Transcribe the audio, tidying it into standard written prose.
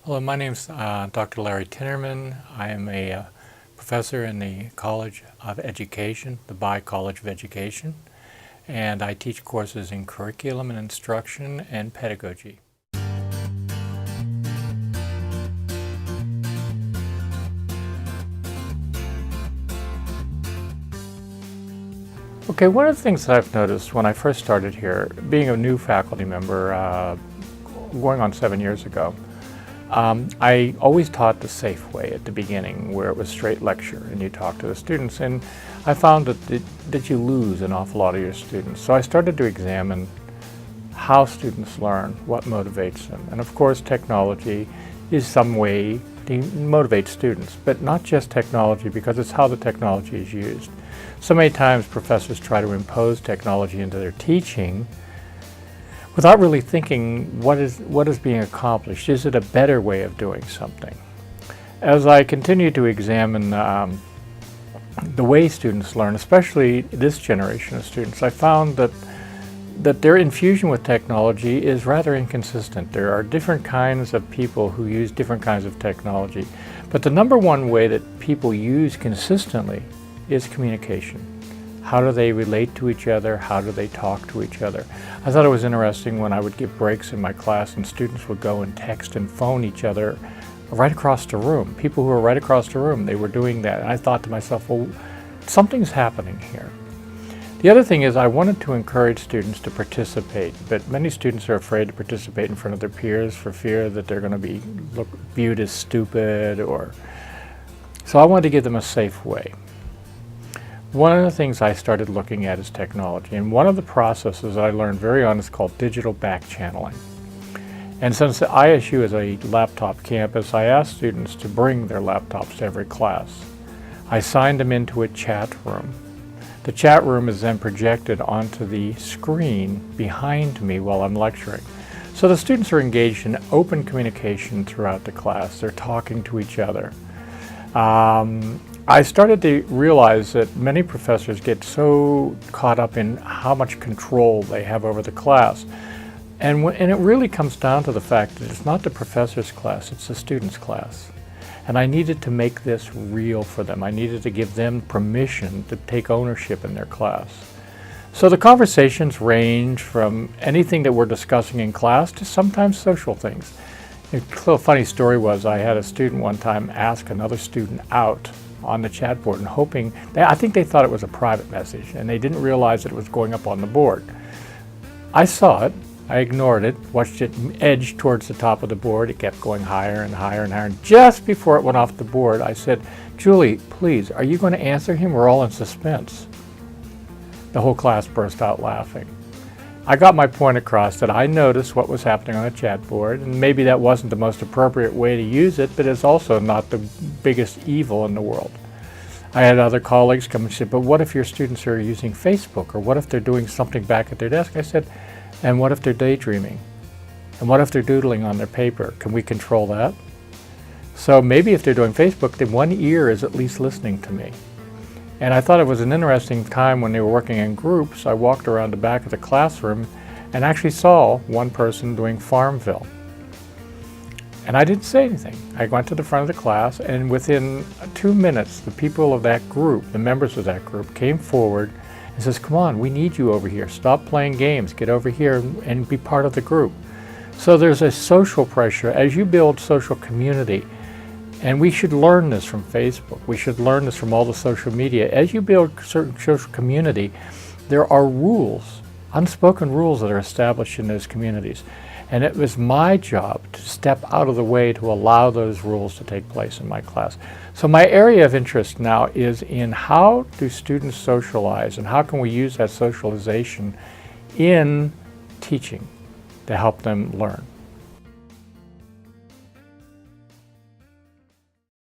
Hello, my name's Dr. Larry Tinnerman. I am a professor in the College of Education, the By College of Education, and I teach courses in curriculum and instruction and pedagogy. Okay, one of the things that I've noticed when I first started here, being a new faculty member going on 7 years ago, I always taught the safe way at the beginning, where it was straight lecture and you talk to the students, and I found that you lose an awful lot of your students. So I started to examine how students learn, what motivates them. And of course, technology is some way to motivate students, but not just technology, because it's how the technology is used. So many times professors try to impose technology into their teaching without really thinking what is being accomplished. Is it a better way of doing something? As I continue to examine the way students learn, especially this generation of students, I found that their infusion with technology is rather inconsistent. There are different kinds of people who use different kinds of technology, but the number one way that people use consistently is communication. How do they relate to each other? How do they talk to each other? I thought it was interesting when I would give breaks in my class and students would go and text and phone each other right across the room. People who were right across the room, they were doing that. And I thought to myself, well, something's happening here. The other thing is I wanted to encourage students to participate, but many students are afraid to participate in front of their peers for fear that they're going to be viewed as stupid, so I wanted to give them a safe way. One of the things I started looking at is technology, and one of the processes I learned very on is called digital backchanneling. And since the ISU is a laptop campus, I asked students to bring their laptops to every class. I signed them into a chat room. The chat room is then projected onto the screen behind me while I'm lecturing. So the students are engaged in open communication throughout the class. They're talking to each other. I started to realize that many professors get so caught up in how much control they have over the class. And it really comes down to the fact that it's not the professor's class, it's the student's class. And I needed to make this real for them. I needed to give them permission to take ownership in their class. So the conversations range from anything that we're discussing in class to sometimes social things. A little funny story was I had a student one time ask another student out on the chat board and I think they thought it was a private message and they didn't realize that it was going up on the board. I saw it, I ignored it, watched it edge towards the top of the board. It kept going higher and higher and higher. And just before it went off the board, I said, "Julie, please, are you going to answer him? We're all in suspense." The whole class burst out laughing. I got my point across that I noticed what was happening on the chat board, and maybe that wasn't the most appropriate way to use it, but it's also not the biggest evil in the world. I had other colleagues come and say, "But what if your students are using Facebook, or what if they're doing something back at their desk?" I said, "And what if they're daydreaming? And what if they're doodling on their paper? Can we control that?" So maybe if they're doing Facebook, then one ear is at least listening to me. And I thought it was an interesting time when they were working in groups. I walked around the back of the classroom and actually saw one person doing Farmville. And I didn't say anything. I went to the front of the class, and within 2 minutes, the people of that group, the members of that group, came forward and says, "Come on, we need you over here. Stop playing games. Get over here and be part of the group." So there's a social pressure as you build social community. And we should learn this from Facebook. We should learn this from all the social media. As you build certain social community, there are rules, unspoken rules that are established in those communities. And it was my job to step out of the way to allow those rules to take place in my class. So my area of interest now is in how do students socialize and how can we use that socialization in teaching to help them learn.